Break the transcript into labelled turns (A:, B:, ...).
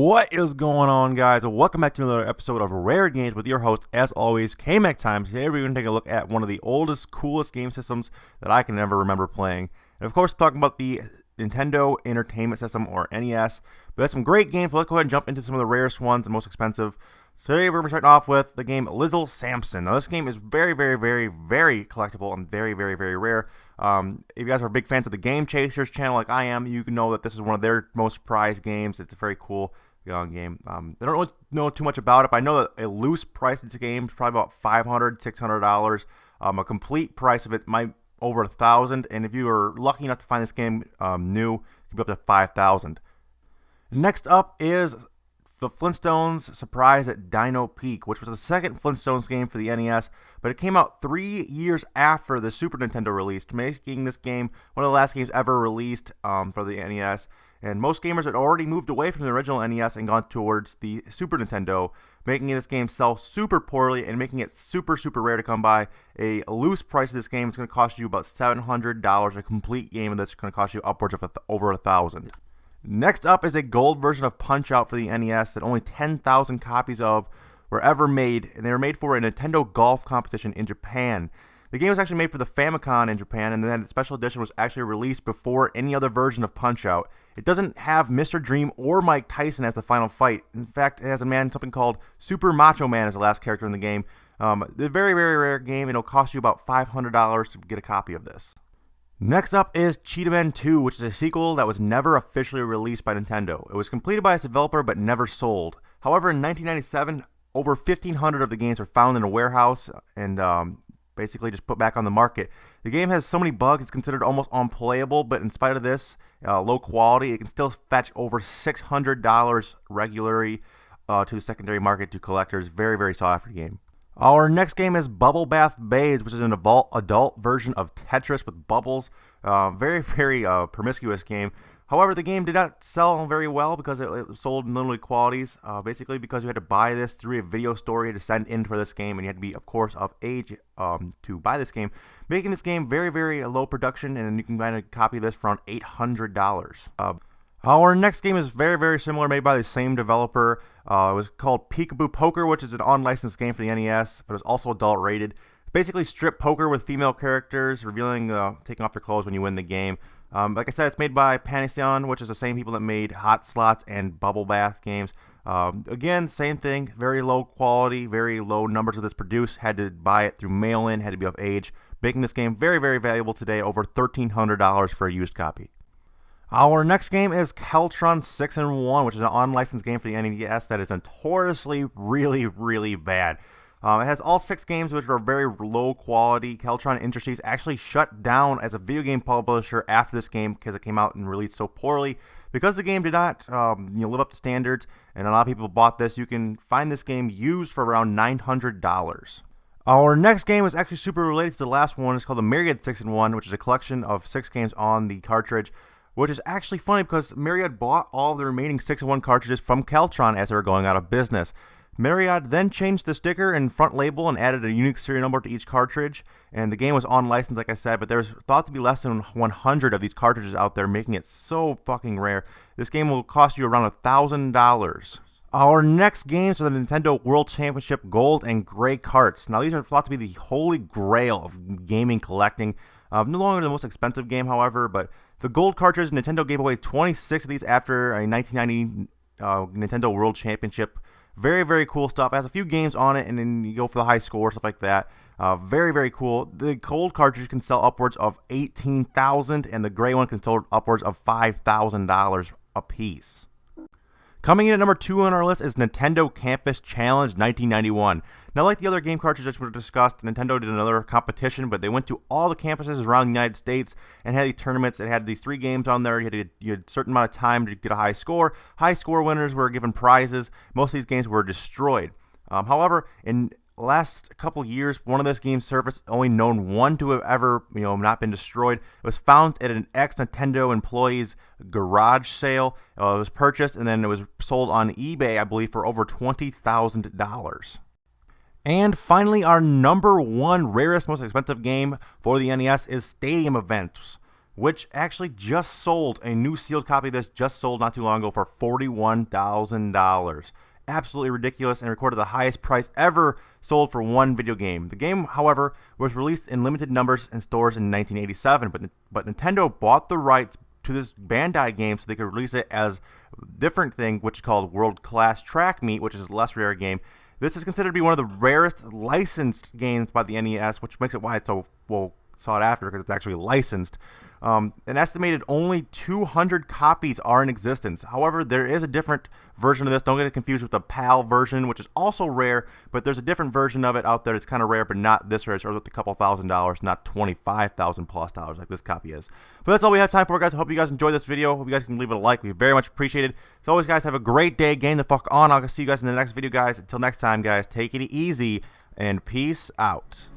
A: What is going on, guys? Welcome back to another episode of Rare Games with your host, as always, K-Mac Time. Today we're going to take a look at one of the oldest, coolest game systems that I can ever remember playing. And of course, talking about the Nintendo Entertainment System, or NES. But that's some great games. Let's go ahead and jump into some of the rarest ones, the most expensive. Today we're starting off with the game Little Samson. Now this game is very collectible and very rare. If you guys are big fans of the Game Chasers channel like I am, you can know that this is one of their most prized games. It's a very cool game. I don't really know too much about it, but I know that a loose price of this game is probably about $500, $600. A complete price of it might over $1,000, and if you are lucky enough to find this game new, it can be up to $5,000. Next up is the Flintstones Surprise at Dino Peak, which was the second Flintstones game for the NES, but it came out 3 years after the Super Nintendo released, making this game one of the last games ever released for the NES. And most gamers had already moved away from the original NES and gone towards the Super Nintendo, making this game sell super poorly and making it super rare to come by. A loose price of this game is going to cost you about $700. A complete game of this is going to cost you upwards of over $1,000. Next up is a gold version of Punch-Out for the NES that only 10,000 copies of were ever made, and they were made for a Nintendo golf competition in Japan. The game was actually made for the Famicom in Japan, and then the special edition was actually released before any other version of Punch-Out. It doesn't have Mr. Dream or Mike Tyson as the final fight. In fact, it has something called Super Macho Man as the last character in the game. The very rare game, and it'll cost you about $500 to get a copy of this. Next up is Cheetamen 2, which is a sequel that was never officially released by Nintendo. It was completed by its developer but never sold. However, in 1997, over 1,500 of the games were found in a warehouse and basically just put back on the market. The game has so many bugs, it's considered almost unplayable, but in spite of this low quality, it can still fetch over $600 regularly to the secondary market to collectors. Very sought after game. Our next game is Bubble Bath Babes, which is an adult version of Tetris with bubbles. Very promiscuous game. However, the game did not sell very well because it sold in limited qualities. Basically, because you had to buy this through a video store, you had to send in for this game, and you had to be, of course, of age to buy this game, making this game very low production, and you can find a copy of this for around $800. Our next game is very similar, made by the same developer. It was called Peekaboo Poker, which is an unlicensed game for the NES, but it's also adult rated. Basically, strip poker with female characters, revealing taking off their clothes when you win the game. Like I said, it's made by Pantheon, which is the same people that made Hot Slots and Bubble Bath games. Again, same thing, very low quality, very low numbers of this produced. Had to buy it through mail-in, had to be of age, making this game very valuable today, over $1,300 for a used copy. Our next game is Keltron 6-in-1, which is an unlicensed game for the NES that is notoriously really bad. It has all 6 games which are very low quality. Keltron Industries actually shut down as a video game publisher after this game because it came out and released so poorly. Because the game did not live up to standards, and a lot of people bought this, you can find this game used for around $900. Our next game is actually super related to the last one. It's called the Myriad 6-in-1, which is a collection of 6 games on the cartridge. Which is actually funny because Myriad bought all the remaining 6-in-1 cartridges from Keltron as they were going out of business. Myriad then changed the sticker and front label and added a unique serial number to each cartridge. And the game was unlicensed, like I said, but there's thought to be less than 100 of these cartridges out there, making it so fucking rare. This game will cost you around $1,000. Our next games are the Nintendo World Championship Gold and Gray carts. Now, these are thought to be the holy grail of gaming collecting. No longer the most expensive game, however, but the gold cartridge, Nintendo gave away 26 of these after a 1990 Nintendo World Championship. Very cool stuff. It has a few games on it, and then you go for the high score, stuff like that. Very cool. The gold cartridge can sell upwards of $18,000, and the gray one can sell upwards of $5,000 a piece. Coming in at number 2 on our list is Nintendo Campus Challenge 1991. Now, like the other game cartridges we discussed, Nintendo did another competition, but they went to all the campuses around the United States and had these tournaments. It had these 3 games on there. You had a certain amount of time to get a high score. High score winners were given prizes. Most of these games were destroyed. However, in last couple years, one of this game surfaced, only known one to have ever, not been destroyed. It was found at an ex-Nintendo employee's garage sale. It was purchased and then it was sold on eBay, I believe, for over $20,000. And finally, our number 1 rarest, most expensive game for the NES is Stadium Events, which actually just sold. A new sealed copy of this just sold not too long ago for $41,000. Absolutely ridiculous, and recorded the highest price ever sold for one video game. The game, however, was released in limited numbers in stores in 1987, but Nintendo bought the rights to this Bandai game so they could release it as a different thing, which is called World Class Track Meet, which is a less rare game. This is considered to be one of the rarest licensed games by the NES, which makes it why it's so well sought after, because it's actually licensed. An estimated only 200 copies are in existence. However, there is a different version of this. Don't get it confused with the PAL version, which is also rare, but there's a different version of it out there. It's kind of rare, but not this rare. It's worth a couple $1,000s, not $25,000 plus like this copy is. But that's all we have time for, guys. I hope you guys enjoyed this video. Hope you guys can leave it a like. We very much appreciate it. As always, guys, have a great day. Game the fuck on. I'll see you guys in the next video, guys. Until next time, guys, take it easy and peace out.